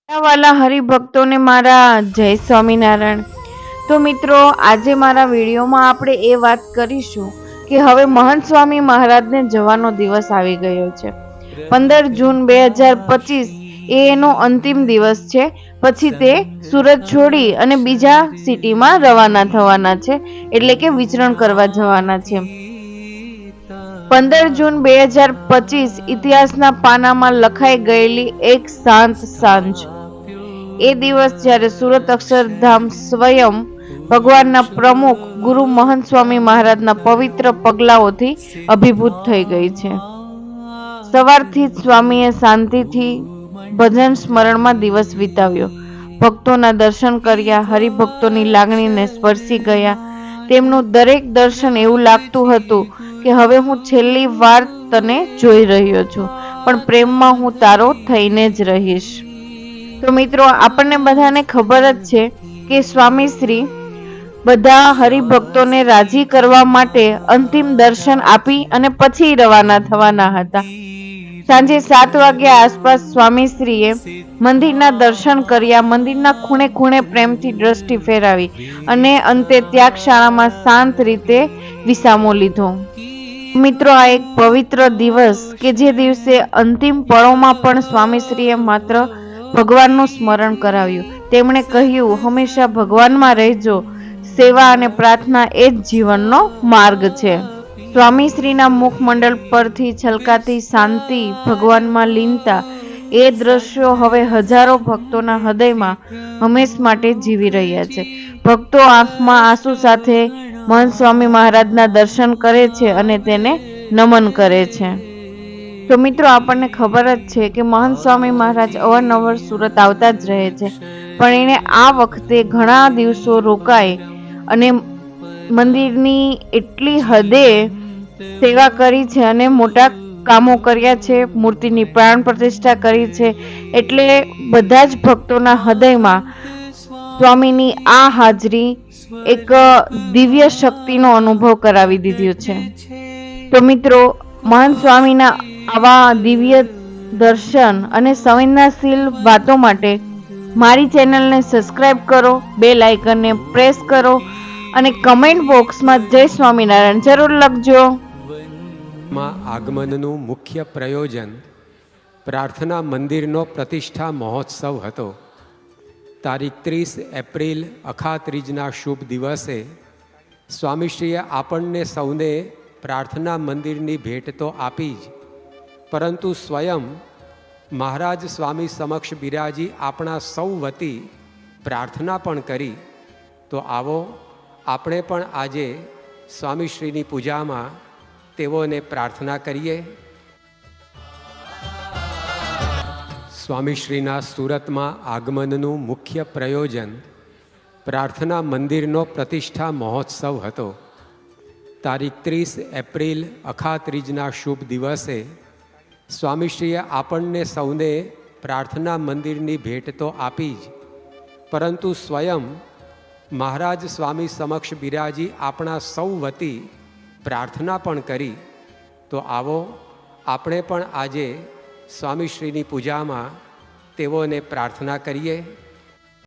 વાલા હરિભક્તોને મારા જય સ્વામિનારાયણ। તો મિત્રો, આજે મારા વિડીયોમાં આપણે એ વાત કરીશું કે હવે મહંત સ્વામી મહારાજને જવાનો દિવસ આવી ગયો છે। 15 જૂન 2025 એ એનો અંતિમ દિવસ છે। પછી તે સુરત છોડી અને બીજા સિટીમાં રવાના થવાના છે, એટલે કે વિચરણ કરવા જવાના છે। 15 જૂન 2025 ઇતિહાસના પાનામાં લખાઈ ગયેલી એક શાંત સાંજ। એ દિવસ જ્યારે સુરત અક્ષરધામ સ્વયં ભગવાનના પ્રમુખ ગુરુ મહંત સ્વામી મહારાજના પવિત્ર પગલાઓથી અભિભૂત થઈ ગઈ છે। સવારથી જ સ્વામીએ શાંતિથી ભજન સ્મરણમાં દિવસ વિતાવ્યો, ભક્તોના દર્શન કર્યા, હરિભક્તોની લાગણીને સ્પર્શી ગયા। તેમનું દરેક દર્શન એવું લાગતું હતું કે હવે હું છેલ્લી વાર તને જોઈ રહ્યો છું, પણ પ્રેમમાં હું તારો થઈને જ રહીશ। તો મિત્રો, આપણને બધાને ખબર જ છે કે સ્વામી શ્રી બધા હરિભક્તોને રાજી કરવા માટે અંતિમ દર્શન આપી અને પછી રવાના થવાના હતા। સાંજે 7 વાગ્યા આસપાસ સ્વામીશ્રીએ મંદિરના દર્શન કર્યા, મંદિરના ખૂણે ખૂણે પ્રેમથી દ્રષ્ટિ ફેરવી અને અંતે ત્યાગશાળામાં શાંત રીતે વિસામો લીધો। મિત્રો, આ એક પવિત્ર દિવસ કે જે દિવસે અંતિમ પળોમાં પણ સ્વામીશ્રીએ માત્ર ભગવાનનું સ્મરણ કરાવ્યું। તેમણે કહ્યું, હંમેશા ભગવાનમાં રહેજો, સેવા અને પ્રાર્થના એ જ જીવનનો માર્ગ છે। સ્વામીશ્રીના મુખમંડળ પરથી છલકાતી શાંતિ, ભગવાનમાં લીનતા, એ દ્રશ્યો હવે હજારો ભક્તોના હૃદયમાં હંમેશ માટે જીવી રહ્યા છે। ભક્તો આંખમાં આંસુ સાથે મહંત સ્વામી મહારાજના દર્શન કરે છે અને તેને નમન કરે છે। તો મિત્રો, આપણને ખબર જ છે કે મહંત સ્વામી મહારાજ અવારનવાર સુરત આવતા જ રહે છે, પણ એને આ વખતે ઘણા દિવસો રોકાય અને મંદિરની એટલી હદે સેવા કરી છે અને મોટા કામો કર્યા છે, મૂર્તિની પ્રાણ પ્રતિષ્ઠા કરી છે, એટલે બધા જ ભક્તોના હૃદયમાં સ્વામીની આ હાજરી એક દિવ્ય શક્તિનો અનુભવ કરાવી દીધો છે। તો મિત્રો, મહંત સ્વામીના આવા દિવ્ય દર્શન અને સંવેદનાશીલ વાતો માટે મારી ચેનલને સબસ્ક્રાઇબ કરો, બેલ આઇકનને પ્રેસ કરો અને કમેન્ટ બોક્સમાં જય સ્વામિનારાયણ જરૂર લખજો। આગમનનું મુખ્ય પ્રયોજન પ્રાર્થના મંદિરનો પ્રતિષ્ઠા મહોત્સવ હતો। તારીખ 30 એપ્રિલ અખાત્રીજના શુભ દિવસે સ્વામીશ્રીએ આપણને સૌને પ્રાર્થના મંદિરની ભેટ તો આપી જ, પરંતુ સ્વયં મહારાજ સ્વામી સમક્ષ બિરાજી આપણા સૌ વતી પ્રાર્થના પણ કરી। તો આવો આપણે પણ આજે સ્વામીશ્રીની પૂજામાં તેઓને પ્રાર્થના કરીએ। સ્વામીશ્રીના સુરતમાં આગમનનું મુખ્ય પ્રયોજન પ્રાર્થના મંદિરનો પ્રતિષ્ઠા મહોત્સવ હતો। તારીખ 30 એપ્રિલ અખાત્રીજના શુભ દિવસે સ્વામીશ્રીએ આપણને સૌને પ્રાર્થના મંદિરની ભેટ તો આપી જ, પરંતુ સ્વયં મહારાજ સ્વામી સમક્ષ બિરાજી આપણા સૌ વતી પ્રાર્થના પણ કરી। તો આવો આપણે પણ આજે સ્વામીશ્રીની પૂજામાં તેઓને પ્રાર્થના કરીએ।